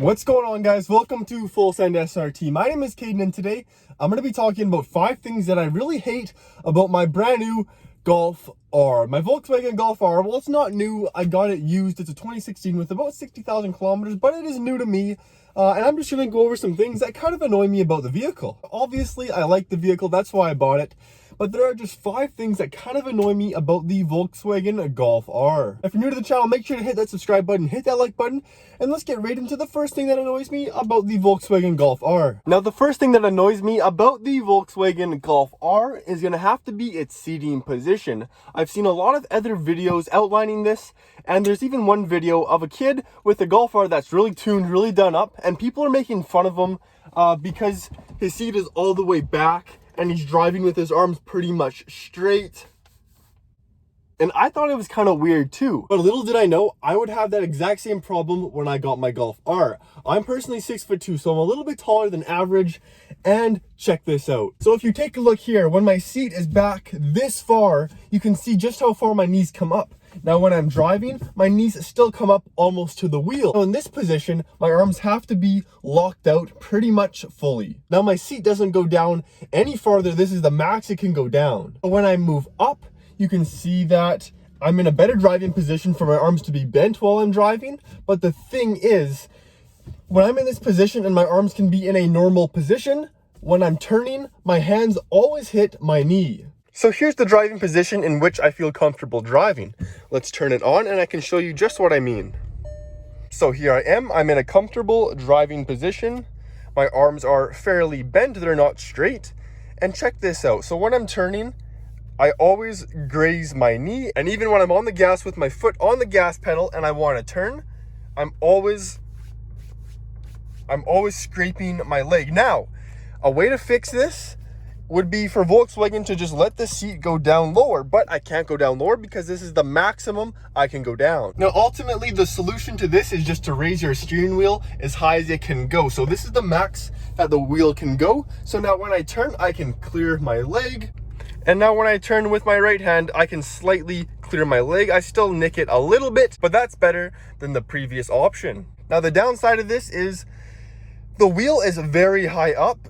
What's going on, guys? Welcome to Full Send SRT. My name is Caden, and today I'm going to be talking about 5 things that I really hate about my brand new Golf R. My Volkswagen Golf R, well, it's not new. I got it used. It's a 2016 with about 60,000 kilometers, but it is new to me. And I'm just going to go over some things that kind of annoy me about the vehicle. Obviously, I like the vehicle. That's why I bought it. But there are just 5 things that kind of annoy me about the Volkswagen Golf R. If you're new to the channel, make sure to hit that subscribe button, hit that like button, and let's get right into the first thing that annoys me about the Volkswagen Golf R. Now, the first thing that annoys me about the Volkswagen Golf R is going to have to be its seating position. I've seen a lot of other videos outlining this, and there's even one video of a kid with a Golf R that's really tuned, really done up, and people are making fun of him because his seat is all the way back and he's driving with his arms pretty much straight. And I thought it was kind of weird too. But little did I know, I would have that exact same problem when I got my Golf R. I'm personally 6'2", so I'm a little bit taller than average. And check this out. So if you take a look here, when my seat is back this far, you can see just how far my knees come up. Now, when I'm driving, my knees still come up almost to the wheel. So in this position, my arms have to be locked out pretty much fully. Now, my seat doesn't go down any farther. This is the max it can go down. When I move up, you can see that I'm in a better driving position for my arms to be bent while I'm driving. But the thing is, when I'm in this position and my arms can be in a normal position, when I'm turning, my hands always hit my knee. So here's the driving position in which I feel comfortable driving. Let's turn it on and I can show you just what I mean. So here I am, I'm in a comfortable driving position. My arms are fairly bent, they're not straight. And check this out, so when I'm turning, I always graze my knee. And even when I'm on the gas with my foot on the gas pedal and I want to turn, I'm always scraping my leg. Now, a way to fix this would be for Volkswagen to just let the seat go down lower, but I can't go down lower because this is the maximum I can go down. Now, ultimately, the solution to this is just to raise your steering wheel as high as it can go. So this is the max that the wheel can go. So now when I turn, I can clear my leg. And now when I turn with my right hand, I can slightly clear my leg. I still nick it a little bit, but that's better than the previous option. Now, the downside of this is the wheel is very high up,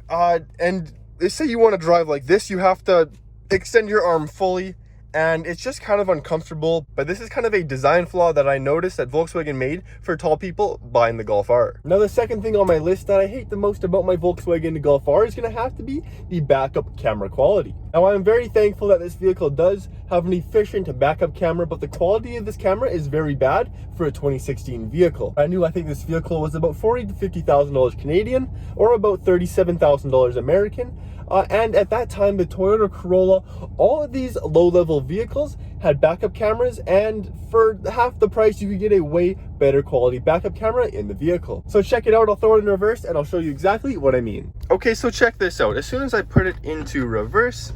and they say you want to drive like this, you have to extend your arm fully, and it's just kind of uncomfortable. But this is kind of a design flaw that I noticed that Volkswagen made for tall people buying the Golf R. Now, the second thing on my list that I hate the most about my Volkswagen Golf R is going to have to be the backup camera quality. Now, I'm very thankful that this vehicle does have an efficient backup camera, but the quality of this camera is very bad for a 2016 vehicle. I think this vehicle was about $40,000 to $50,000 Canadian, or about $37,000 American. And at that time, the Toyota Corolla, all of these low-level vehicles had backup cameras, and for half the price, you could get a way better quality backup camera in the vehicle. So check it out. I'll throw it in reverse, and I'll show you exactly what I mean. Okay, so check this out. As soon as I put it into reverse,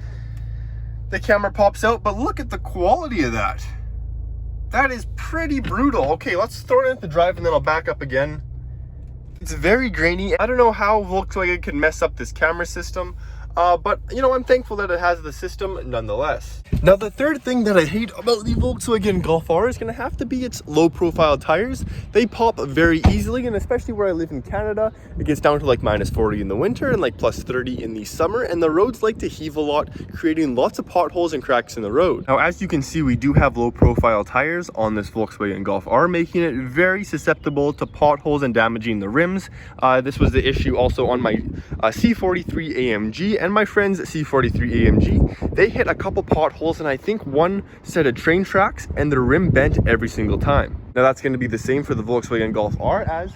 the camera pops out, but look at the quality of that. That is pretty brutal. Okay, let's throw it into drive, and then I'll back up again. It's very grainy. I don't know how Volkswagen can mess up this camera system. But, you know, I'm thankful that it has the system nonetheless. Now, the third thing that I hate about the Volkswagen Golf R is going to have to be its low-profile tires. They pop very easily, and especially where I live in Canada, it gets down to like -40 in the winter and like +30 in the summer, and the roads like to heave a lot, creating lots of potholes and cracks in the road. Now, as you can see, we do have low-profile tires on this Volkswagen Golf R, making it very susceptible to potholes and damaging the rims. This was the issue also on my C43 AMG, and my friend's C43 AMG. They hit a couple potholes and I think one set of train tracks, and their rim bent every single time. Now, that's going to be the same for the Volkswagen Golf R, as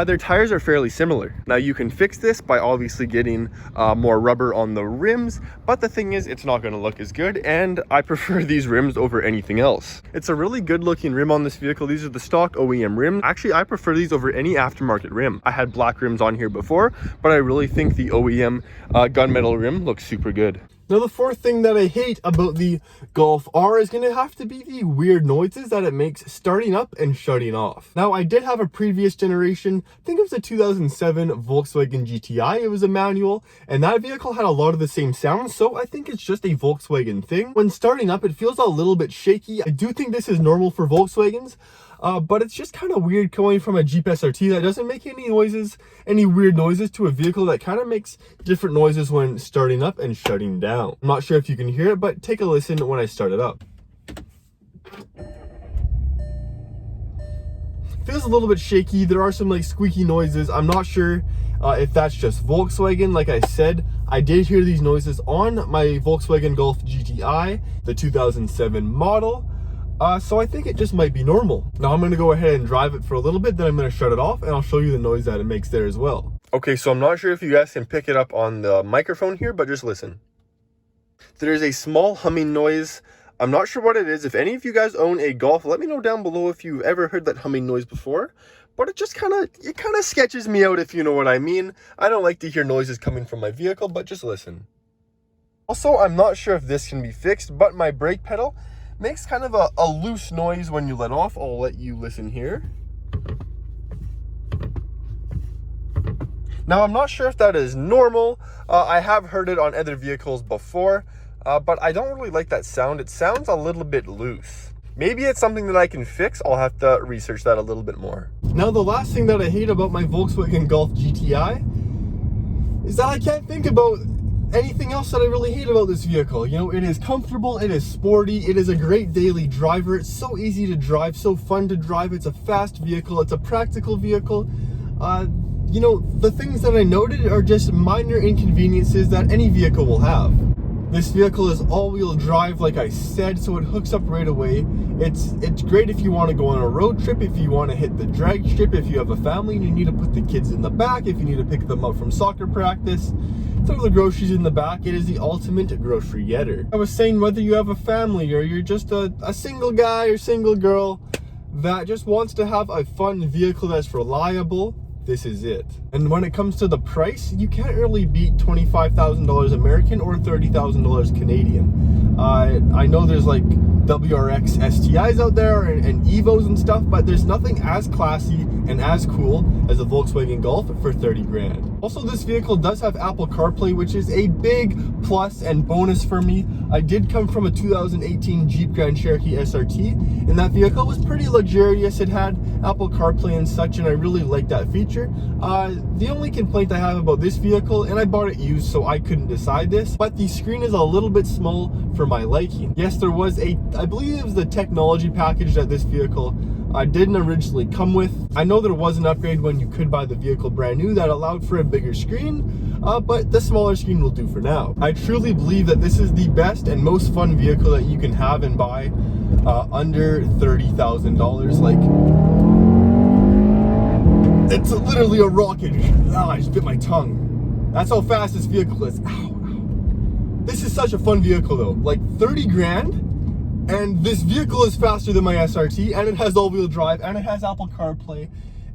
their tires are fairly similar. Now, you can fix this by obviously getting more rubber on the rims, but the thing is, it's not going to look as good, and I prefer these rims over anything else. It's a really good looking rim on this vehicle. These are the stock OEM rims. Actually, I prefer these over any aftermarket rim. I had black rims on here before, but I really think the OEM gunmetal rim looks super good. Now, the fourth thing that I hate about the Golf R is going to have to be the weird noises that it makes starting up and shutting off. Now, I did have a previous generation, I think it was a 2007 Volkswagen GTI. It was a manual, and that vehicle had a lot of the same sounds, so I think it's just a Volkswagen thing. When starting up, it feels a little bit shaky. I do think this is normal for Volkswagens. but it's just kind of weird coming from a Jeep SRT that doesn't make any noises, any weird noises, to a vehicle that kind of makes different noises when starting up and shutting down. I'm not sure if you can hear it, but take a listen when I start it up. Feels a little bit shaky. There are some like squeaky noises. I'm not sure if that's just Volkswagen. Like I said, I did hear these noises on my Volkswagen Golf GTI, the 2007 model. So I think it just might be normal. Now I'm going to go ahead and drive it for a little bit, then I'm going to shut it off and I'll show you the noise that it makes there as well. Okay, so I'm not sure if you guys can pick it up on the microphone here, but just listen. There's a small humming noise. I'm not sure what it is. If any of you guys own a Golf, let me know down below if you've ever heard that humming noise before. But it just kind of sketches me out, if you know what I mean. I don't like to hear noises coming from my vehicle, but just listen. Also, I'm not sure if this can be fixed, but my brake pedal makes kind of a loose noise when you let off. I'll let you listen here. Now, I'm not sure if that is normal. I have heard it on other vehicles before. But I don't really like that sound. It sounds a little bit loose. Maybe it's something that I can fix. I'll have to research that a little bit more. Now, the last thing that I hate about my Volkswagen Golf GTI is that I can't think about anything else that I really hate about this vehicle. You know, it is comfortable, it is sporty, it is a great daily driver. It's so easy to drive, so fun to drive. It's a fast vehicle, it's a practical vehicle. You know, the things that I noted are just minor inconveniences that any vehicle will have. This vehicle is all-wheel drive, like I said, so it hooks up right away. It's great if you want to go on a road trip, if you want to hit the drag strip, if you have a family and you need to put the kids in the back, if you need to pick them up from soccer practice, throw the groceries in the back. It is the ultimate grocery getter. I was saying, whether you have a family or you're just a single guy or single girl that just wants to have a fun vehicle that's reliable, this is it. And when it comes to the price, you can't really beat $25,000 American or $30,000 Canadian. I know there's like WRX STIs out there and Evos and stuff, but there's nothing as classy and as cool as a Volkswagen Golf for 30 grand. Also, this vehicle does have Apple CarPlay, which is a big plus and bonus for me. I did come from a 2018 Jeep Grand Cherokee SRT, and that vehicle was pretty luxurious. It had Apple CarPlay and such, and I really liked that feature. The only complaint I have about this vehicle, and I bought it used so I couldn't decide this, but the screen is a little bit small for my liking. Yes, there was I believe it was the technology package that this vehicle didn't originally come with. I know there was an upgrade when you could buy the vehicle brand new that allowed for a bigger screen, but the smaller screen will do for now. I truly believe that this is the best and most fun vehicle that you can have and buy under $30,000. Like, it's literally a rocket. I just bit my tongue. That's how fast this vehicle is. Ow. This is such a fun vehicle though. Like 30 grand, and this vehicle is faster than my SRT, and it has all-wheel drive, and it has Apple CarPlay,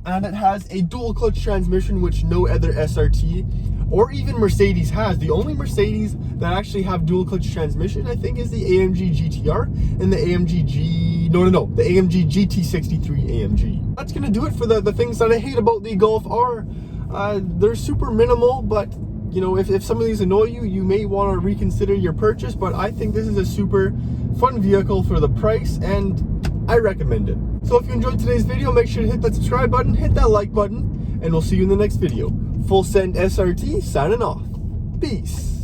and it has a dual clutch transmission, which no other SRT or even Mercedes has. The only Mercedes that actually have dual clutch transmission, I think, is the AMG GTR and the AMG the AMG GT63 AMG. That's gonna do it for the things that I hate about the Golf R. They're super minimal, but you know, if some of these annoy you, you may want to reconsider your purchase, but I think this is a super fun vehicle for the price, and I recommend it. So if you enjoyed today's video, make sure to hit that subscribe button, hit that like button, and we'll see you in the next video. Full Send SRT signing off. Peace.